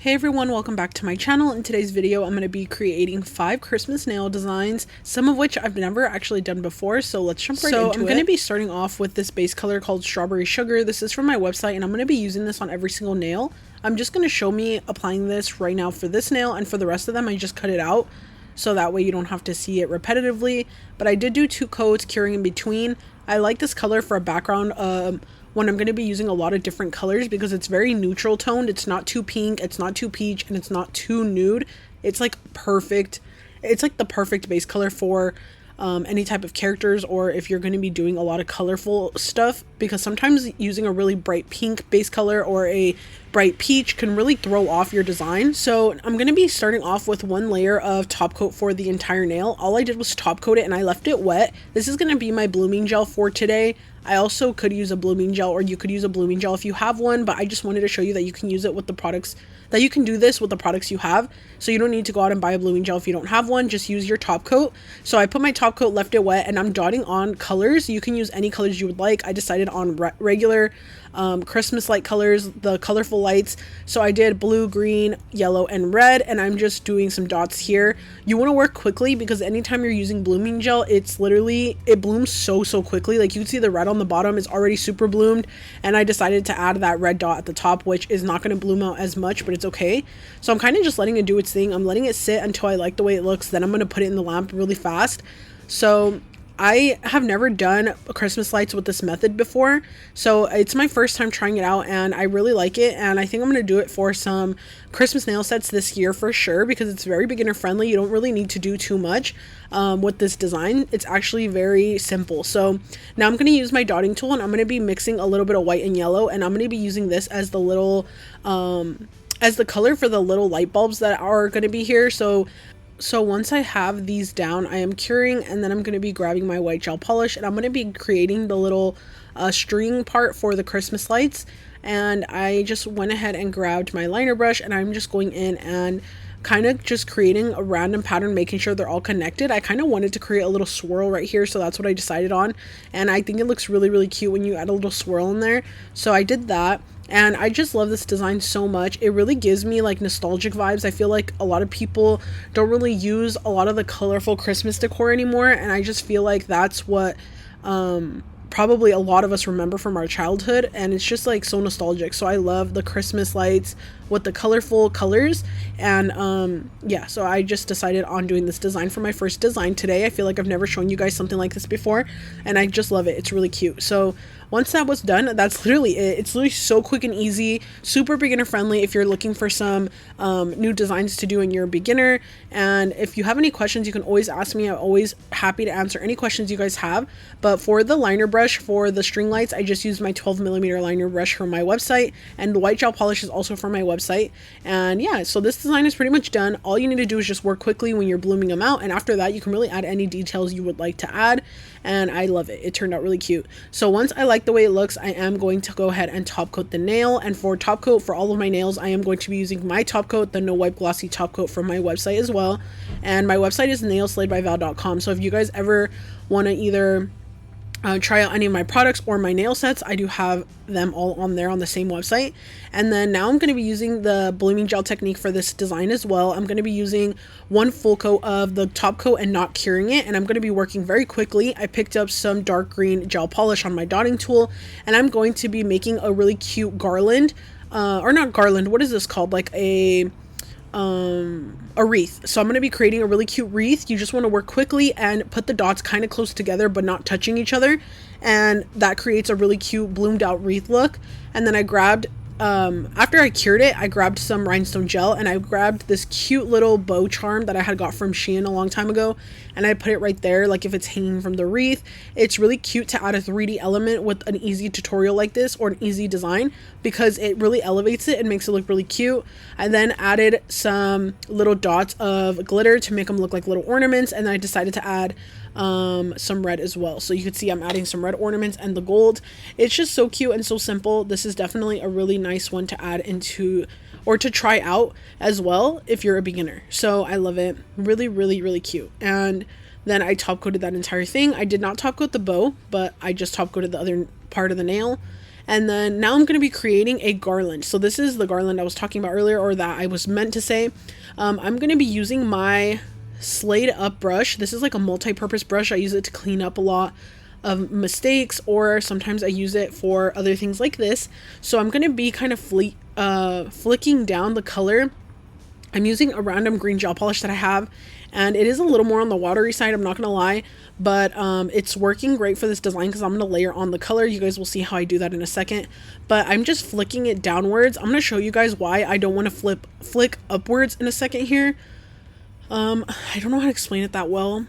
Hey everyone, welcome back to my channel. In today's video, I'm going to be creating 5 Christmas nail designs, some of which I've never actually done before, so let's jump right into it. I'm going to be starting off with this base color called Strawberry Sugar. This is from my website and I'm going to be using this on every single nail. I'm just going to show me applying this right now for this nail, and for the rest of them I just cut it out so that way you don't have to see it repetitively. But I did do 2 coats, curing in between. I like this color for a background when I'm going to be using a lot of different colors because it's very neutral toned. It's not too pink, it's not too peach, and it's not too nude. It's like perfect. It's like the perfect base color for any type of characters, or if you're going to be doing a lot of colorful stuff, because sometimes using a really bright pink base color or a bright peach can really throw off your design. So I'm going to be starting off with 1 layer of top coat for the entire nail. All I did was top coat it and I left it wet. This is going to be my blooming gel for today. I also could use a blooming gel, or you could use a blooming gel if you have one, but I just wanted to show you that you can use it with the products, that you can do this with the products you have. So you don't need to go out and buy a blooming gel if you don't have one, just use your top coat. So I put my top coat, left it wet, and I'm dotting on colors. You can use any colors you would like. I decided on regular Christmas light colors, the colorful lights. So I did blue, green, yellow, and red, and I'm just doing some dots here. You want to work quickly because anytime you're using blooming gel, it's literally, it blooms so quickly. Like you can see the red on the bottom is already super bloomed, and I decided to add that red dot at the top, which is not going to bloom out as much, but it's okay. So I'm kind of just letting it do its thing. I'm letting it sit until I like the way it looks, then I'm going to put it in the lamp really fast. So I have never done Christmas lights with this method before, so it's my first time trying it out and I really like it, and I think I'm going to do it for some Christmas nail sets this year for sure, because it's very beginner friendly. You don't really need to do too much with this design. It's actually very simple. So now I'm going to use my dotting tool and I'm going to be mixing a little bit of white and yellow, and I'm going to be using this as the little as the color for the little light bulbs that are going to be here. So once I have these down, I am curing, and then I'm going to be grabbing my white gel polish and I'm going to be creating the little string part for the Christmas lights. And I just went ahead and grabbed my liner brush and I'm just going in and kind of just creating a random pattern, making sure they're all connected. I kind of wanted to create a little swirl right here, so that's what I decided on, and I think it looks really cute when you add a little swirl in there. So I did that. And I just love this design so much. It really gives me like nostalgic vibes. I feel like a lot of people don't really use a lot of the colorful Christmas decor anymore, and I just feel like that's what probably a lot of us remember from our childhood, and it's just like so nostalgic. So I love the Christmas lights with the colorful colors, and yeah, so I just decided on doing this design for my first design today. I feel like I've never shown you guys something like this before, and I just love it. It's really cute. So once that was done, that's literally it. It's literally so quick and easy, super beginner friendly if you're looking for some new designs to do and you're a beginner. And if you have any questions, you can always ask me. I'm always happy to answer any questions you guys have. But for the liner brush for the string lights, I just used my 12mm liner brush from my website, and the white gel polish is also from my website. And yeah, so this design is pretty much done. All you need to do is just work quickly when you're blooming them out, and after that you can really add any details you would like to add, and I love it. It turned out really cute. So once I like the way it looks, I am going to go ahead and top coat the nail. And for top coat for all of my nails, I am going to be using my top coat, the no wipe glossy top coat from my website as well. And my website is Nailsslayedbyval.com. so if you guys ever want to either try out any of my products or my nail sets, I do have them all on there on the same website. And then now I'm going to be using the blooming gel technique for this design as well. I'm going to be using 1 full coat of the top coat and not curing it, and I'm going to be working very quickly. I picked up some dark green gel polish on my dotting tool, and I'm going to be making a really cute garland, or not garland, what is this called, like a wreath. So I'm going to be creating a really cute wreath. You just want to work quickly and put the dots kind of close together but not touching each other, and that creates a really cute bloomed out wreath look. And then I grabbed after I cured it, I grabbed some rhinestone gel, and I grabbed this cute little bow charm that I had got from Shein a long time ago, and I put it right there, like if it's hanging from the wreath. It's really cute to add a 3D element with an easy tutorial like this, or an easy design, because it really elevates it and makes it look really cute. I then added some little dots of glitter to make them look like little ornaments, and then I decided to add some red as well. So you can see I'm adding some red ornaments and the gold. It's just so cute and so simple. This is definitely a really nice one to add into, or to try out as well if you're a beginner. So I love it. Really cute. And then I top coated that entire thing. I did not top coat the bow, but I just top coated the other part of the nail. And then now I'm going to be creating a garland. So this is the garland I was talking about earlier, or that I was meant to say. I'm going to be using my Slayed Up brush. This is like a multi-purpose brush. I use it to clean up a lot of mistakes, or sometimes I use it for other things like this. So I'm going to be kind of flicking down the color. I'm using a random green gel polish that I have, and it is a little more on the watery side, I'm not gonna lie, but it's working great for this design because I'm gonna layer on the color. You guys will see how I do that in a second, but I'm just flicking it downwards. I'm gonna show you guys why I don't want to flick upwards in a second here. I don't know how to explain it that well,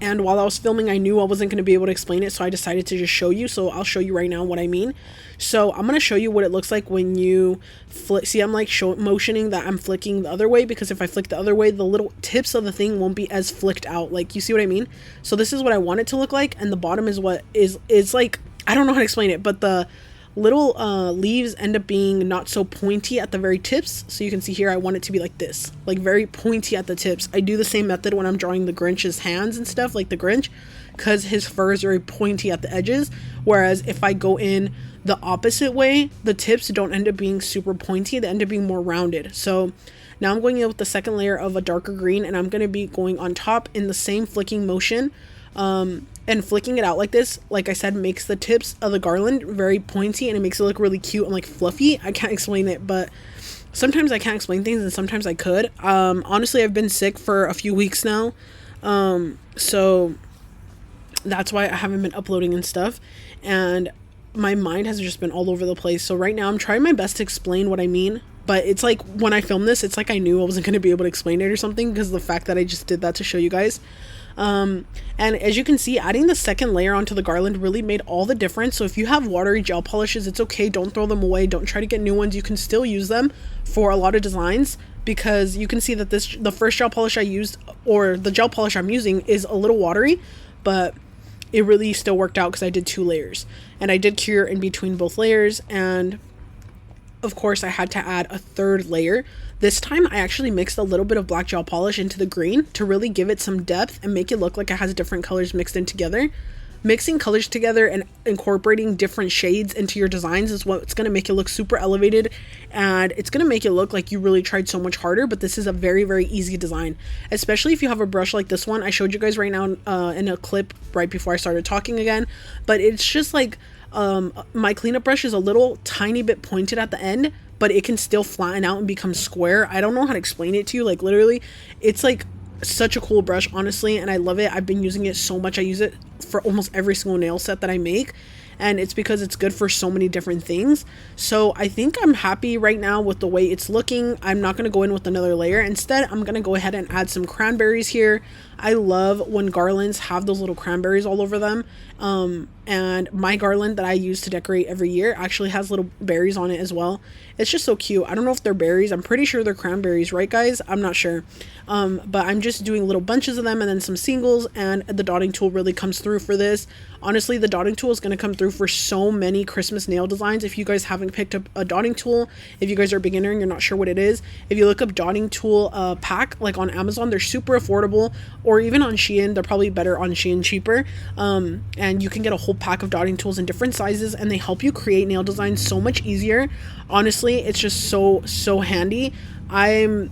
and while I was filming I knew I wasn't going to be able to explain it, so I decided to just show you. So I'll show you right now what I mean. So I'm going to show you what it looks like when you flick. See, I'm like motioning that I'm flicking the other way, because if I flick the other way, the little tips of the thing won't be as flicked out. Like, you see what I mean? So this is what I want it to look like, and the bottom is what is like, I don't know how to explain it, but the little leaves end up being not so pointy at the very tips. So you can see here I want it to be like this, like very pointy at the tips. I do the same method when I'm drawing the Grinch's hands and stuff, like the Grinch, because his fur is very pointy at the edges, whereas if I go in the opposite way, the tips don't end up being super pointy, they end up being more rounded. So now I'm going in with the second layer of a darker green, and I'm going to be going on top in the same flicking motion. And flicking it out like this, like I said, makes the tips of the garland very pointy, and it makes it look really cute and like fluffy. I can't explain it, but sometimes I can't explain things and sometimes I could. Honestly, I've been sick for a few weeks now, so that's why I haven't been uploading and stuff, and my mind has just been all over the place. So right now I'm trying my best to explain what I mean, but it's like when I filmed this, it's like I knew I wasn't going to be able to explain it or something, because of the fact that I just did that to show you guys. And as you can see, adding the second layer onto the garland really made all the difference. So if you have watery gel polishes, it's okay, don't throw them away, don't try to get new ones. You can still use them for a lot of designs, because you can see that the first gel polish I used, or the gel polish I'm using, is a little watery, but it really still worked out because I did 2 layers, and I did cure in between both layers. And of course I had to add a 3rd layer. This time I actually mixed a little bit of black gel polish into the green to really give it some depth and make it look like it has different colors mixed in together. Mixing colors together and incorporating different shades into your designs is what's going to make it look super elevated, and it's going to make it look like you really tried so much harder. But this is a very, very easy design, especially if you have a brush like this one I showed you guys right now in a clip right before I started talking again. But it's just like my cleanup brush is a little tiny bit pointed at the end, but it can still flatten out and become square. I don't know how to explain it to you. Like, literally, it's like such a cool brush, honestly, and I love it. I've been using it so much. I use it for almost every single nail set that I make, and it's because it's good for so many different things. So I think I'm happy right now with the way it's looking. I'm not going to go in with another layer. Instead, I'm going to go ahead and add some cranberries here. I love when garlands have those little cranberries all over them. And my garland that I use to decorate every year actually has little berries on it as well. It's just so cute. I don't know if they're berries. I'm pretty sure they're cranberries, right guys? I'm not sure. But I'm just doing little bunches of them and then some singles, and the dotting tool really comes through for this. Honestly, the dotting tool is going to come through for so many Christmas nail designs. If you guys haven't picked up a dotting tool, if you guys are a beginner and you're not sure what it is, if you look up dotting tool pack like on Amazon, they're super affordable, or even on Shein. They're probably better on Shein, cheaper. And you can get a whole pack of dotting tools in different sizes, and they help you create nail designs so much easier. Honestly, it's just so handy. I've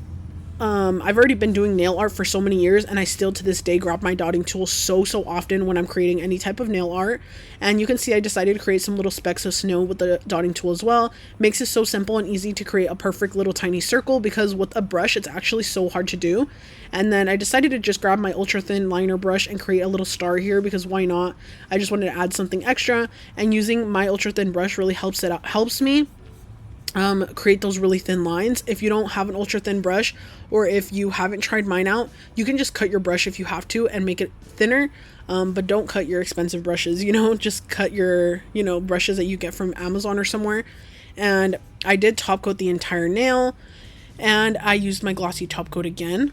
already been doing nail art for so many years, and I still to this day grab my dotting tool so often when I'm creating any type of nail art. And you can see I decided to create some little specks of snow with the dotting tool as well. Makes it so simple and easy to create a perfect little tiny circle, because with a brush it's actually so hard to do. And then I decided to just grab my ultra thin liner brush and create a little star here, because why not? I just wanted to add something extra, and using my ultra thin brush really helps me create those really thin lines. If you don't have an ultra thin brush, or if you haven't tried mine out, you can just cut your brush if you have to and make it thinner, but don't cut your expensive brushes, just cut your brushes that you get from Amazon or somewhere. And I did top coat the entire nail, and I used my glossy top coat again.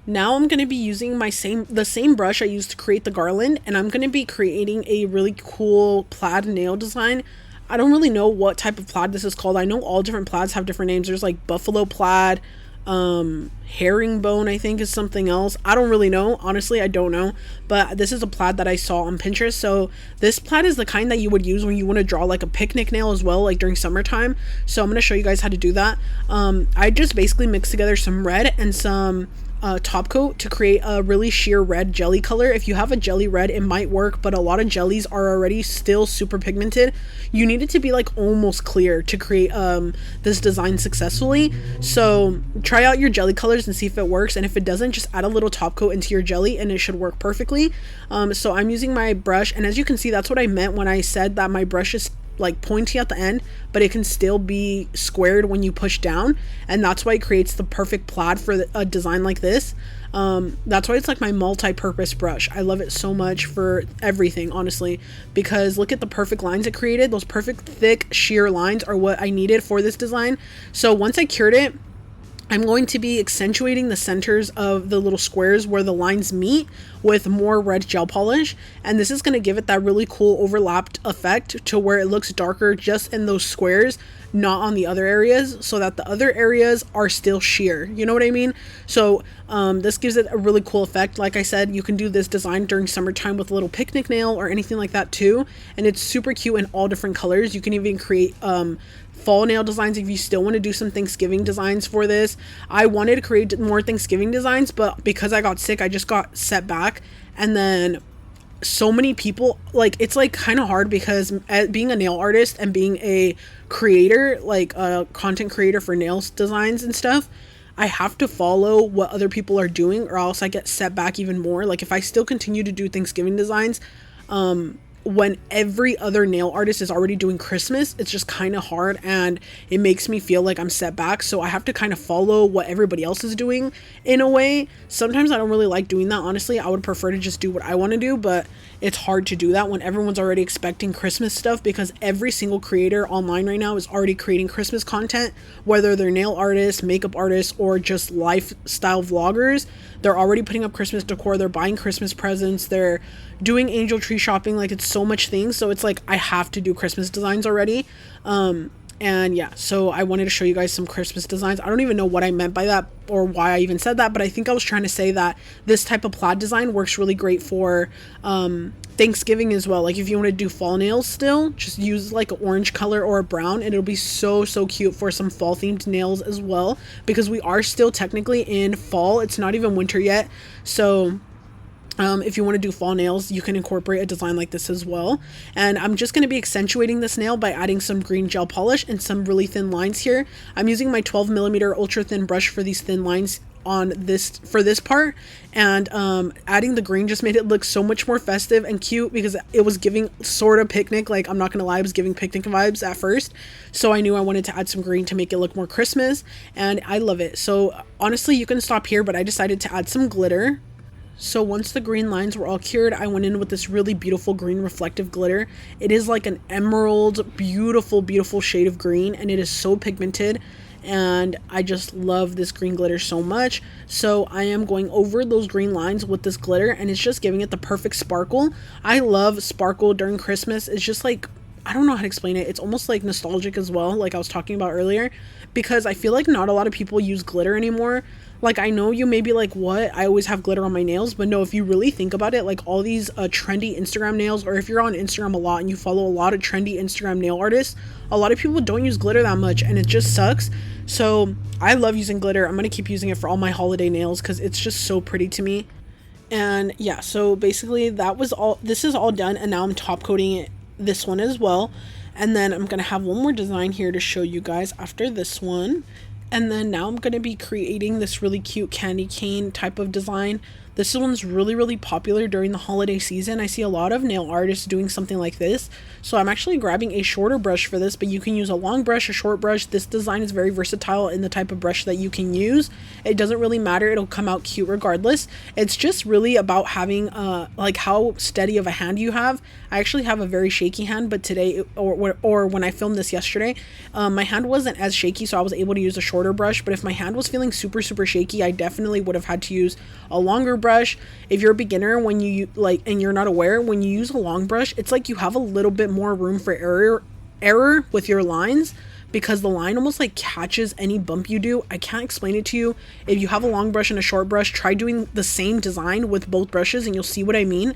Now I'm going to be using the same brush I used to create the garland, and I'm going to be creating a really cool plaid nail design. I don't really know what type of plaid this is called. I know all different plaids have different names. There's like buffalo plaid, herringbone, I think, is something else. I don't really know. Honestly, I don't know. But this is a plaid that I saw on Pinterest. So this plaid is the kind that you would use when you want to draw like a picnic nail as well, like during summertime. So I'm going to show you guys how to do that. I just basically mixed together some red and some top coat to create a really sheer red jelly color. If you have a jelly red, it might work, but a lot of jellies are already still super pigmented. You need it to be like almost clear to create this design successfully. So try out your jelly colors and see if it works, and if it doesn't, just add a little top coat into your jelly and it should work perfectly. So I'm using my brush, and as you can see, that's what I meant when I said that my brush is like pointy at the end, but it can still be squared when you push down, and that's why it creates the perfect plaid for a design like this. That's why it's like my multi-purpose brush. I love it so much for everything, honestly, because look at the perfect lines it created. Those perfect thick sheer lines are what I needed for this design. So once I cured it, I'm going to be accentuating the centers of the little squares where the lines meet with more red gel polish, and this is going to give it that really cool overlapped effect to where it looks darker just in those squares, not on the other areas, so that the other areas are still sheer, you know what I mean? So this gives it a really cool effect. Like I said, you can do this design during summertime with a little picnic nail or anything like that too, and it's super cute in all different colors. You can even create fall nail designs if you still want to do some Thanksgiving designs for this. I wanted to create more Thanksgiving designs, but because I got sick, I just got set back. And then so many people, like, it's like kind of hard because being a nail artist and being a creator, like a content creator for nails designs and stuff, I have to follow what other people are doing or else I get set back even more. Like if I still continue to do Thanksgiving designs, when every other nail artist is already doing Christmas, it's just kind of hard and it makes me feel like I'm set back. So I have to kind of follow what everybody else is doing in a way. Sometimes I don't really like doing that, honestly. I would prefer to just do what I want to do, but it's hard to do that when everyone's already expecting Christmas stuff, because every single creator online right now is already creating Christmas content, whether they're nail artists, makeup artists, or just lifestyle vloggers. They're already putting up Christmas decor, they're buying Christmas presents, they're doing angel tree shopping. Like, it's so much things, so it's like I have to do Christmas designs already. And yeah, so I wanted to show you guys some Christmas designs. I don't even know what I meant by that or why I even said that, but I think I was trying to say that this type of plaid design works really great for Thanksgiving as well. Like if you want to do fall nails still, just use like an orange color or a brown, and it'll be so cute for some fall themed nails as well, because we are still technically in fall. It's not even winter yet. So if you want to do fall nails, you can incorporate a design like this as well. And I'm just going to be accentuating this nail by adding some green gel polish and some really thin lines here. I'm using my 12mm ultra thin brush for these thin lines on this for this part, and adding the green just made it look so much more festive and cute, because it was giving sort of picnic. Like, I'm not gonna lie, it was giving picnic vibes at first, so I knew I wanted to add some green to make it look more Christmas, and I love it. So honestly, you can stop here, but I decided to add some glitter. So once the green lines were all cured, I went in with this really beautiful green reflective glitter. It is like an emerald, beautiful shade of green, and it is so pigmented, and I just love this green glitter so much. So I am going over those green lines with this glitter, and it's just giving it the perfect sparkle. I love sparkle during Christmas. It's just like, I don't know how to explain it. It's almost like nostalgic as well, like I was talking about earlier, because I feel like not a lot of people use glitter anymore. Like, I know you may be like, what? I always have glitter on my nails. But no, if you really think about it, like all these trendy Instagram nails, or if you're on Instagram a lot and you follow a lot of trendy Instagram nail artists, a lot of people don't use glitter that much, and it just sucks. So I love using glitter. I'm going to keep using it for all my holiday nails because it's just so pretty to me. And yeah, so basically that was all. This is all done, and now I'm top coating it, this one as well. And then I'm going to have one more design here to show you guys after this one. And then now I'm going to be creating this really cute candy cane type of design. This one's really popular during the holiday season. I see a lot of nail artists doing something like this. So I'm actually grabbing a shorter brush for this, but you can use a long brush, a short brush. This design is very versatile in the type of brush that you can use. It doesn't really matter. It'll come out cute regardless. It's just really about having like how steady of a hand you have. I actually have a very shaky hand, but today, or when I filmed this yesterday, my hand wasn't as shaky, so I was able to use a shorter brush. But if my hand was feeling super shaky, I definitely would have had to use a longer brush. If you're a beginner, when you and you're not aware, when you use a long brush, it's like you have a little bit more room for error with your lines. because the line almost like catches any bump you do. I can't explain it to you. If you have a long brush and a short brush, try doing the same design with both brushes and you'll see what I mean.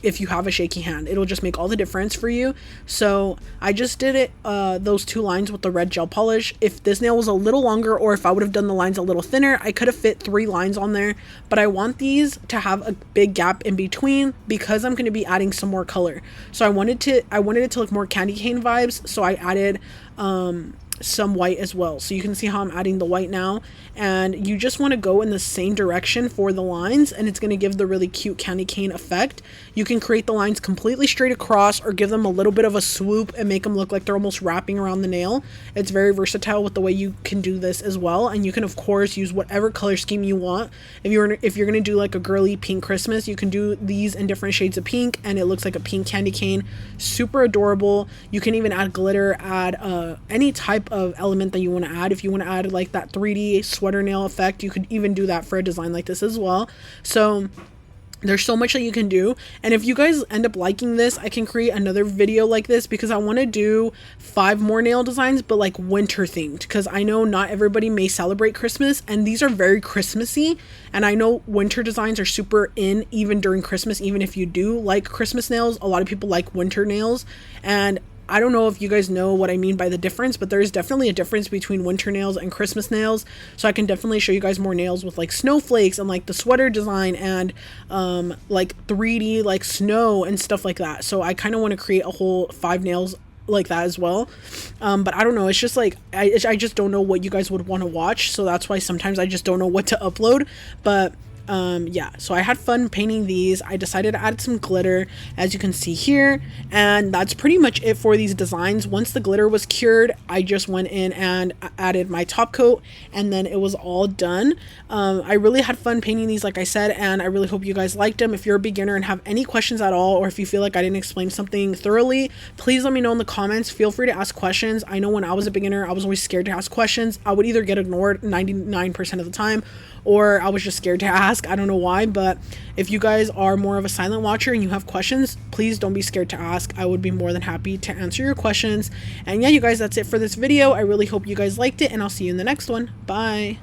If you have a shaky hand, it'll just make all the difference for you. So I just did it, those 2 lines with the red gel polish. If this nail was a little longer, or if I would have done the lines a little thinner, I could have fit 3 lines on there, but I want these to have a big gap in between because I'm going to be adding some more color. So I wanted it to look more candy cane vibes, so I added some white as well. So you can see how I'm adding the white now, and you just want to go in the same direction for the lines, and it's going to give the really cute candy cane effect. You can create the lines completely straight across or give them a little bit of a swoop and make them look like they're almost wrapping around the nail. It's very versatile with the way you can do this as well, and you can of course use whatever color scheme you want. If you're going to do like a girly pink Christmas, you can do these in different shades of pink and it looks like a pink candy cane. Super adorable. You can even add glitter, add any type of element that you want to add. If you want to add like that 3D sweater nail effect, you could even do that for a design like this as well. So there's so much that you can do, and if you guys end up liking this, I can create another video like this because I want to do 5 more nail designs, but like winter themed, because I know not everybody may celebrate Christmas and these are very Christmassy, and I know winter designs are super in even during Christmas. Even if you do like Christmas nails, a lot of people like winter nails, and I don't know if you guys know what I mean by the difference, but there is definitely a difference between winter nails and Christmas nails. So I can definitely show you guys more nails with like snowflakes and like the sweater design and like 3D like snow and stuff like that. So I kind of want to create a whole 5 nails like that as well. But I don't know, it's just like I just don't know what you guys would want to watch, so that's why sometimes I just don't know what to upload. But yeah, so I had fun painting these. I decided to add some glitter, as you can see here, and that's pretty much it for these designs. Once the glitter was cured, I just went in and added my top coat, and then it was all done. I really had fun painting these, like I said, and I really hope you guys liked them. If you're a beginner and have any questions at all, or if you feel like I didn't explain something thoroughly, please let me know in the comments. Feel free to ask questions. I know when I was a beginner, I was always scared to ask questions. I would either get ignored 99% of the time, or I was just scared to ask. I don't know why, but if you guys are more of a silent watcher and you have questions, please don't be scared to ask. I would be more than happy to answer your questions. And yeah, you guys, that's it for this video. I really hope you guys liked it, and I'll see you in the next one. Bye.